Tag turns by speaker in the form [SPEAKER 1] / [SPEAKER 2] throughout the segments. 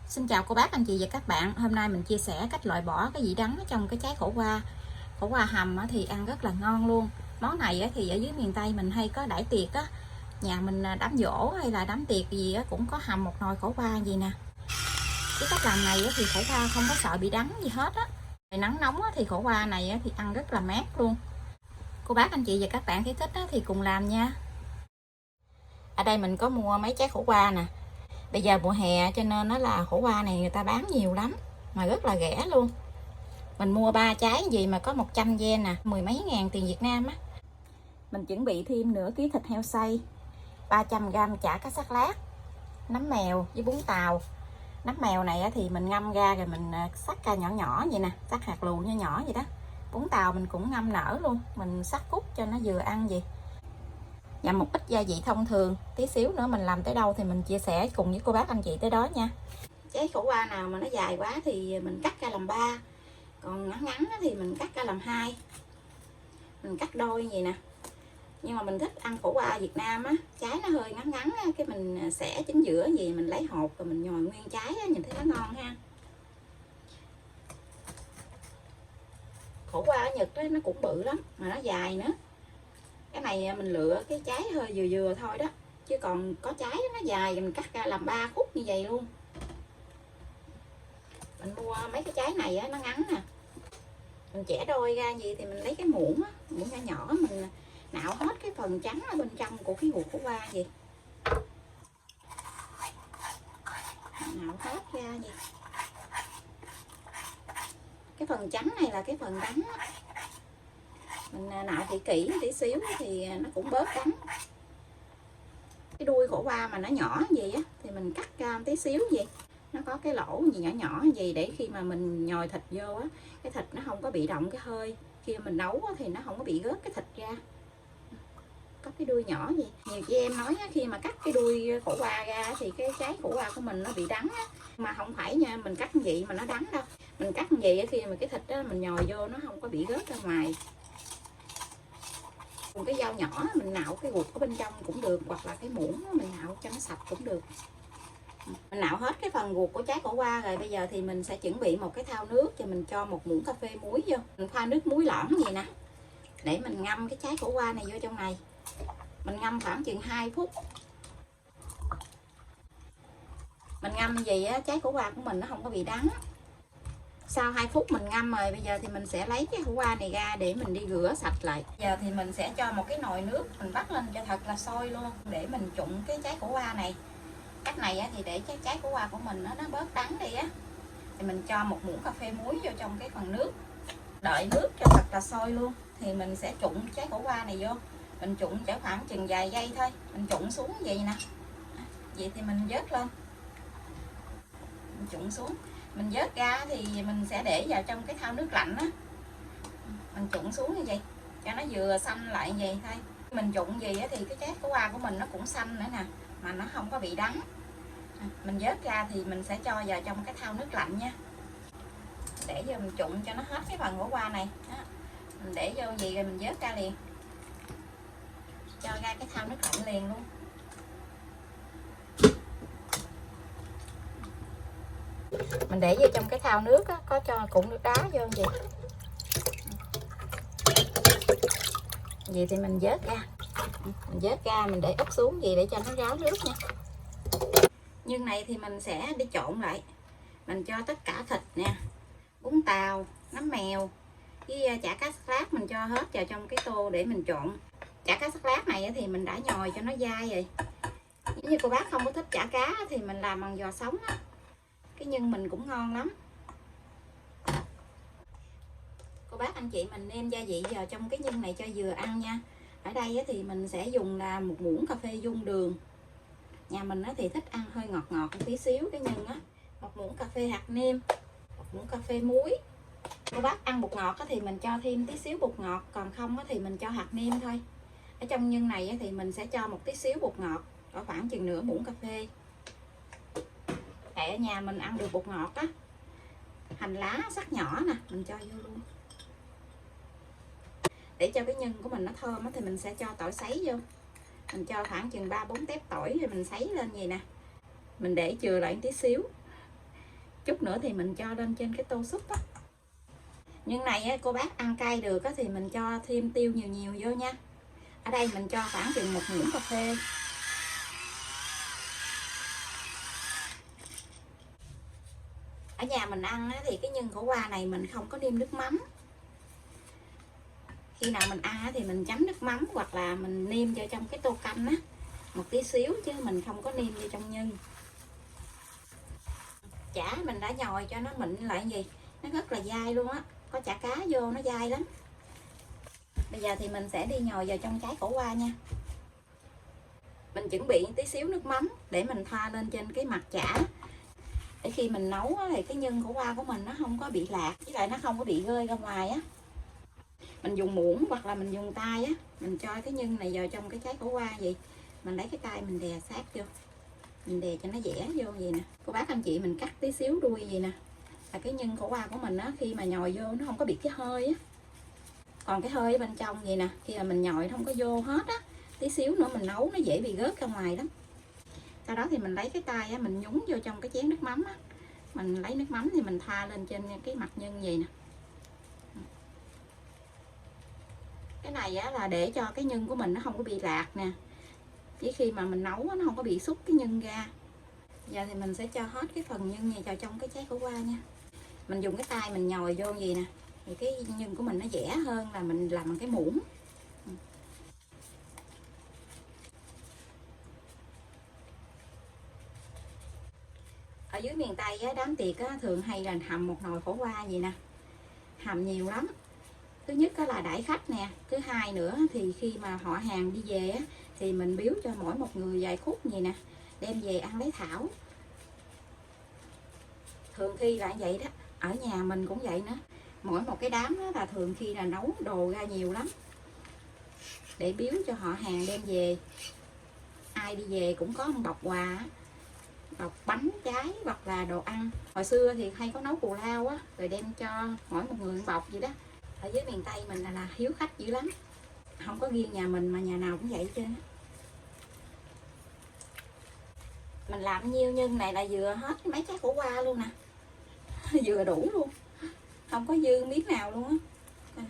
[SPEAKER 1] Xin chào cô bác, anh chị và các bạn. Hôm nay mình chia sẻ cách loại bỏ cái vị đắng ở trong cái trái khổ qua. Khổ qua hầm thì ăn rất là ngon luôn. Món này thì ở dưới miền Tây mình hay có đãi tiệc á, nhà mình đám giỗ hay là đám tiệc gì cũng có hầm một nồi khổ qua gì nè. Cái cách làm này thì khổ qua không có sợ bị đắng gì hết á. Nắng nóng thì khổ qua này thì ăn rất là mát luôn. Cô bác, anh chị và các bạn thấy thích thì cùng làm nha. Ở đây mình có mua mấy trái khổ qua nè. Bây giờ mùa hè cho nên nó là khổ qua này người ta bán nhiều lắm mà rất là rẻ luôn. Mình mua 3 trái gì mà có 100 yen nè, mười mấy ngàn tiền Việt Nam á. Mình chuẩn bị thêm nửa ký thịt heo xay, 300g chả cá sắc lát, nấm mèo với bún tàu. Nấm mèo này thì mình ngâm ra rồi mình sắc ra nhỏ nhỏ vậy nè, sắc hạt lù nhỏ nhỏ vậy đó. Bún tàu mình cũng ngâm nở luôn, mình sắc cút cho nó vừa ăn vậy. Và một ít gia vị thông thường, tí xíu nữa mình làm tới đâu thì mình chia sẻ cùng với cô bác anh chị tới đó nha. Trái khổ qua nào mà nó dài quá thì mình cắt ra làm 3, còn ngắn ngắn thì mình cắt ra làm 2, mình cắt đôi vậy nè. Nhưng mà mình thích ăn khổ qua Việt Nam á, trái nó hơi ngắn ngắn á, cái mình xẻ chính giữa gì mình lấy hột rồi mình nhồi nguyên trái á, nhìn thấy nó ngon ha. Khổ qua ở Nhật á, nó cũng bự lắm mà nó dài nữa. Cái này mình lựa cái trái hơi vừa vừa thôi đó, chứ còn có trái nó dài mình cắt ra làm 3 khúc như vậy luôn. Mình mua mấy cái trái này nó ngắn nè, mình chẻ đôi ra gì thì mình lấy cái muỗng nhỏ nhỏ mình nạo hết cái phần trắng ở bên trong của cái ruột khổ qua gì, nạo hết ra gì. Cái phần trắng này là cái phần đắng á. Mình nạo thì kỹ tí xíu thì nó cũng bớt đắng. Cái đuôi khổ qua mà nó nhỏ gì á thì mình cắt ra tí xíu gì, nó có cái lỗ gì nhỏ nhỏ gì để khi mà mình nhồi thịt vô á, cái thịt nó không có bị động cái hơi, khi mình nấu thì nó không có bị rớt cái thịt ra. Có cái đuôi nhỏ gì, nhiều chị em nói khi mà cắt cái đuôi khổ qua ra thì cái trái khổ qua của mình nó bị đắng á, mà không phải nha, mình cắt như vậy mà nó đắng đâu. Mình cắt như vậy khi mà cái thịt đó mình nhồi vô nó không có bị rớt ra ngoài. Còn cái dao nhỏ mình nạo cái ruột ở bên trong cũng được, hoặc là cái muỗng mình nạo cho nó sạch cũng được. Mình nạo hết cái phần ruột của trái khổ qua rồi, bây giờ thì mình sẽ chuẩn bị một cái thau nước cho mình cho một muỗng cà phê muối vô. Mình pha nước muối lõm vậy nè, để mình ngâm cái trái khổ qua này vô trong này. Mình ngâm khoảng chừng 2 phút. Mình ngâm gì á, trái khổ qua của mình nó không có bị đắng. Sau 2 phút mình ngâm rồi, bây giờ thì mình sẽ lấy cái khổ qua này ra để mình đi rửa sạch lại. Giờ thì mình sẽ cho một cái nồi nước, mình bắt lên cho thật là sôi luôn để mình trụng cái trái khổ qua này. Cách này thì để cái trái khổ qua của mình nó bớt đắng đi á, thì mình cho một muỗng cà phê muối vô trong cái phần nước. Đợi nước cho thật là sôi luôn thì mình sẽ trụng trái khổ qua này vô. Mình trụng chở khoảng chừng vài giây thôi, mình trụng xuống vậy nè. Vậy thì mình vớt lên, mình trụng xuống, mình vớt ra thì mình sẽ để vào trong cái thau nước lạnh á. Mình trụng xuống như vậy cho nó vừa xanh lại vậy thôi. Mình trụng gì thì cái trái khổ qua của mình nó cũng xanh nữa nè, mà nó không có bị đắng. Mình vớt ra thì mình sẽ cho vào trong cái thau nước lạnh nha, để vô mình trụng cho nó hết cái phần khổ qua này đó. Mình để vô gì rồi mình vớt ra liền, cho ra cái thau nước lạnh liền luôn. Mình để vô trong cái thau nước có cho cụm nước đá vô vậy. Vậy thì mình vớt ra, mình để úp xuống gì để cho nó ráo nước nha. Nhưng này thì mình sẽ đi trộn lại. Mình cho tất cả thịt nè, bún tàu, nấm mèo với chả cá sắc lát mình cho hết vào trong cái tô để mình trộn. Chả cá sắc lát này thì mình đã nhồi cho nó dai rồi. Nếu như cô bác không có thích chả cá thì mình làm bằng giò sống á, cái nhân mình cũng ngon lắm. Cô bác anh chị mình nêm gia vị vào trong cái nhân này cho vừa ăn nha. Ở đây thì mình sẽ dùng là một muỗng cà phê dung đường. Nhà mình thì thích ăn hơi ngọt ngọt một tí xíu cái nhân á. Một muỗng cà phê hạt nêm, một muỗng cà phê muối. Cô bác ăn bột ngọt thì mình cho thêm tí xíu bột ngọt, còn không thì mình cho hạt nêm thôi. Ở trong nhân này thì mình sẽ cho một tí xíu bột ngọt, có khoảng chừng nửa muỗng cà phê. Tại ở nhà mình ăn được bột ngọt á. Hành lá sắc nhỏ nè, mình cho vô luôn. Để cho cái nhân của mình nó thơm thì mình sẽ cho tỏi sấy vô. Mình cho khoảng chừng 3-4 tép tỏi rồi mình sấy lên vậy nè. Mình để chừa lại tí xíu. chút nữa thì mình cho lên trên cái tô súp á. Nhưng này á, cô bác ăn cay được á, thì mình cho thêm tiêu nhiều nhiều vô nha. Ở đây mình cho khoảng chừng 1 muỗng cà phê. Ở nhà mình ăn á, thì cái nhân khổ qua này mình không có nêm nước mắm. Khi nào mình ăn á, thì mình chấm nước mắm hoặc là mình nêm vô trong cái tô canh á một tí xíu, chứ mình không có nêm vô trong nhân. Chả mình đã nhồi cho nó mịn lại gì, nó rất là dai luôn á, có chả cá vô nó dai lắm. Bây giờ thì mình sẽ đi nhồi vào trong trái khổ qua nha. Mình chuẩn bị tí xíu nước mắm để mình thoa lên trên cái mặt chả, để khi mình nấu á, thì cái nhân khổ qua của mình nó không có bị lạc, với lại nó không có bị rơi ra ngoài á. Mình dùng muỗng hoặc là mình dùng tay á, mình cho cái nhân này vào trong cái trái khổ qua vậy, mình lấy cái tay mình đè sát vô, mình đè cho nó dẻ vô vậy nè. Cô bác anh chị mình cắt tí xíu đuôi vậy nè, là cái nhân khổ qua của mình á, khi mà nhồi vô nó không có bị cái hơi á. Còn cái hơi ở bên trong vậy nè, khi mà mình nhồi nó không có vô hết á, tí xíu nữa mình nấu nó dễ bị rớt ra ngoài lắm. Sau đó thì mình lấy cái tay á, mình nhúng vô trong cái chén nước mắm á, mình lấy nước mắm thì mình thoa lên trên cái mặt nhân vậy nè. Cái này á, là để cho cái nhân của mình nó không có bị lạc nè, chỉ khi mà mình nấu á, nó không có bị xúc cái nhân ra. Giờ thì mình sẽ cho hết cái phần nhân này vào trong cái trái khổ qua nha. Mình dùng cái tay mình nhồi vô gì nè, thì cái nhân của mình nó dẻ hơn là mình làm bằng cái muỗng. Ở dưới miền Tây á, đám tiệc á, thường hay là hầm một nồi khổ qua gì nè, hầm nhiều lắm. Thứ nhất á, là đãi khách nè, thứ hai nữa thì khi mà họ hàng đi về á, thì mình biếu cho mỗi một người vài khúc gì nè, đem về ăn lấy thảo. Thường khi là vậy đó, ở nhà mình cũng vậy nữa. Mỗi một cái đám đó là thường khi là nấu đồ ra nhiều lắm, để biếu cho họ hàng đem về. Ai đi về cũng có một bọc quà, bọc bánh trái hoặc là đồ ăn. Hồi xưa thì hay có nấu cù lao á, rồi đem cho mỗi một người một bọc vậy đó. Ở dưới miền Tây mình là hiếu khách dữ lắm, không có riêng nhà mình mà nhà nào cũng vậy chứ. Mình làm nhiêu nhân này là vừa hết mấy trái khổ qua luôn nè, vừa đủ luôn, không có dư miếng nào luôn á.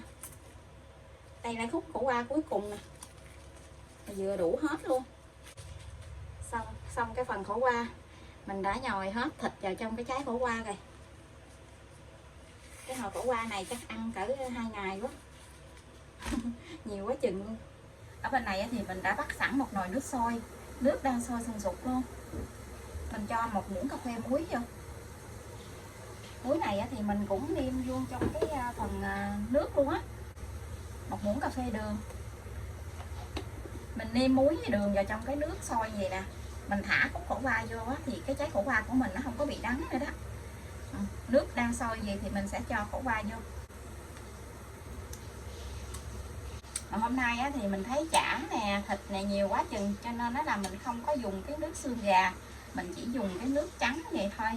[SPEAKER 1] Đây là khúc khổ qua cuối cùng nè, vừa đủ hết luôn. Xong cái phần khổ qua mình đã nhồi hết thịt vào trong cái trái khổ qua rồi. Cái nồi khổ qua này chắc ăn cỡ 2 ngày quá. Nhiều quá chừng luôn. Ở bên này thì mình đã bắt sẵn một nồi nước sôi, nước đang sôi sùng sục luôn. Mình cho 1 muỗng cà phê muối vô. Muối này thì mình cũng nêm vô trong cái phần nước luôn á. 1 muỗng cà phê đường. Mình nêm muối với đường vào trong cái nước sôi vậy nè. Mình thả khúc khổ qua vô á, thì cái trái khổ qua của mình nó không có bị đắng nữa đó. Nước đang sôi gì thì mình sẽ cho khổ qua vô. Mà hôm nay á, thì mình thấy chả nè, thịt này nhiều quá chừng, cho nên nó là mình không có dùng cái nước xương gà, mình chỉ dùng cái nước trắng vậy thôi.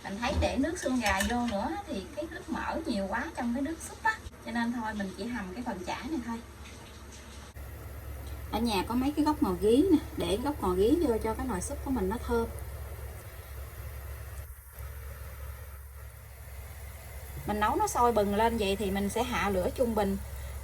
[SPEAKER 1] Mình thấy để nước xương gà vô nữa thì cái nước mỡ nhiều quá trong cái nước súp á, cho nên thôi mình chỉ hầm cái phần chả này thôi. Ở nhà có mấy cái gốc ngò gí nè, để gốc ngò gí vô cho cái nồi súp của mình nó thơm. Mình nấu nó sôi bừng lên vậy thì mình sẽ hạ lửa trung bình.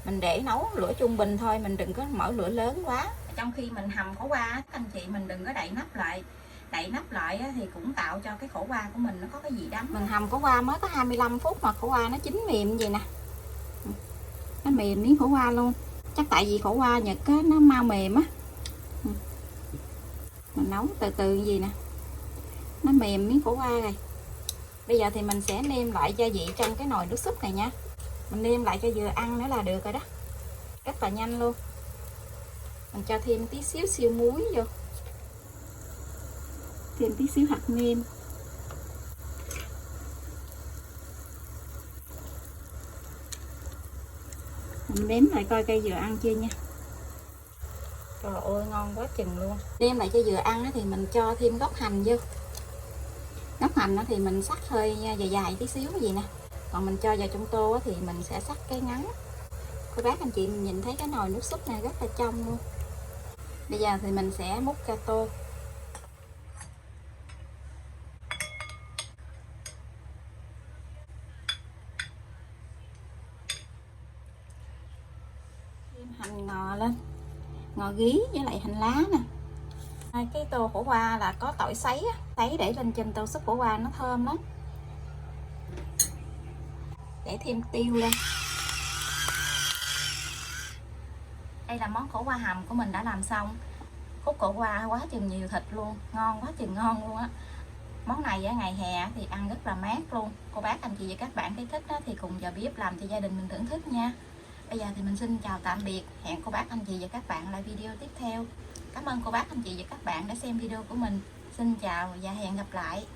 [SPEAKER 1] Mình để nấu lửa trung bình thôi, mình đừng có mở lửa lớn quá. Trong khi mình hầm khổ qua, anh chị mình đừng có đậy nắp lại. Đậy nắp lại thì cũng tạo cho cái khổ qua của mình nó có cái gì đắng. Mình hầm khổ qua mới có 25 phút mà khổ qua nó chín mềm vậy nè. Nó mềm miếng khổ qua luôn. Chắc tại vì khổ qua Nhật á, nó mau mềm á. Mình nấu từ từ gì nè, nó mềm miếng khổ qua rồi. Bây giờ thì mình sẽ nêm lại gia vị trong cái nồi nước súp này nha. Mình nêm lại cho vừa ăn nữa là được rồi đó, rất là nhanh luôn. Mình cho thêm tí xíu siêu muối vô, thêm tí xíu hạt nêm. Mình nếm lại coi cây vừa ăn chưa nha. Trời ơi ngon quá chừng luôn. Nêm lại cho vừa ăn thì mình cho thêm gốc hành vô. Gốc hành thì mình sắc hơi dài dài tí xíu gì nè. Còn mình cho vào trong tô thì mình sẽ sắc cái ngắn. Cô bác anh chị mình nhìn thấy cái nồi nước súp này rất là trong luôn. Bây giờ thì mình sẽ múc ra tô. hành ngò lên, ngò gí với lại hành lá nè. Cái tô khổ qua là có tỏi sấy á, sấy để lên trên tô súp khổ qua nó thơm lắm. Để thêm tiêu lên. Đây là món khổ qua hầm của mình đã làm xong. Khúc khổ qua quá chừng nhiều thịt luôn, ngon quá chừng ngon luôn á. Món này á, ngày hè thì ăn rất là mát luôn. Cô bác anh chị và các bạn thấy thích á, thì cùng vào bếp làm cho gia đình mình thưởng thức nha. Bây giờ thì mình xin chào tạm biệt. Hẹn cô bác anh chị và các bạn lại video tiếp theo. Cảm ơn cô bác anh chị và các bạn đã xem video của mình. Xin chào và hẹn gặp lại.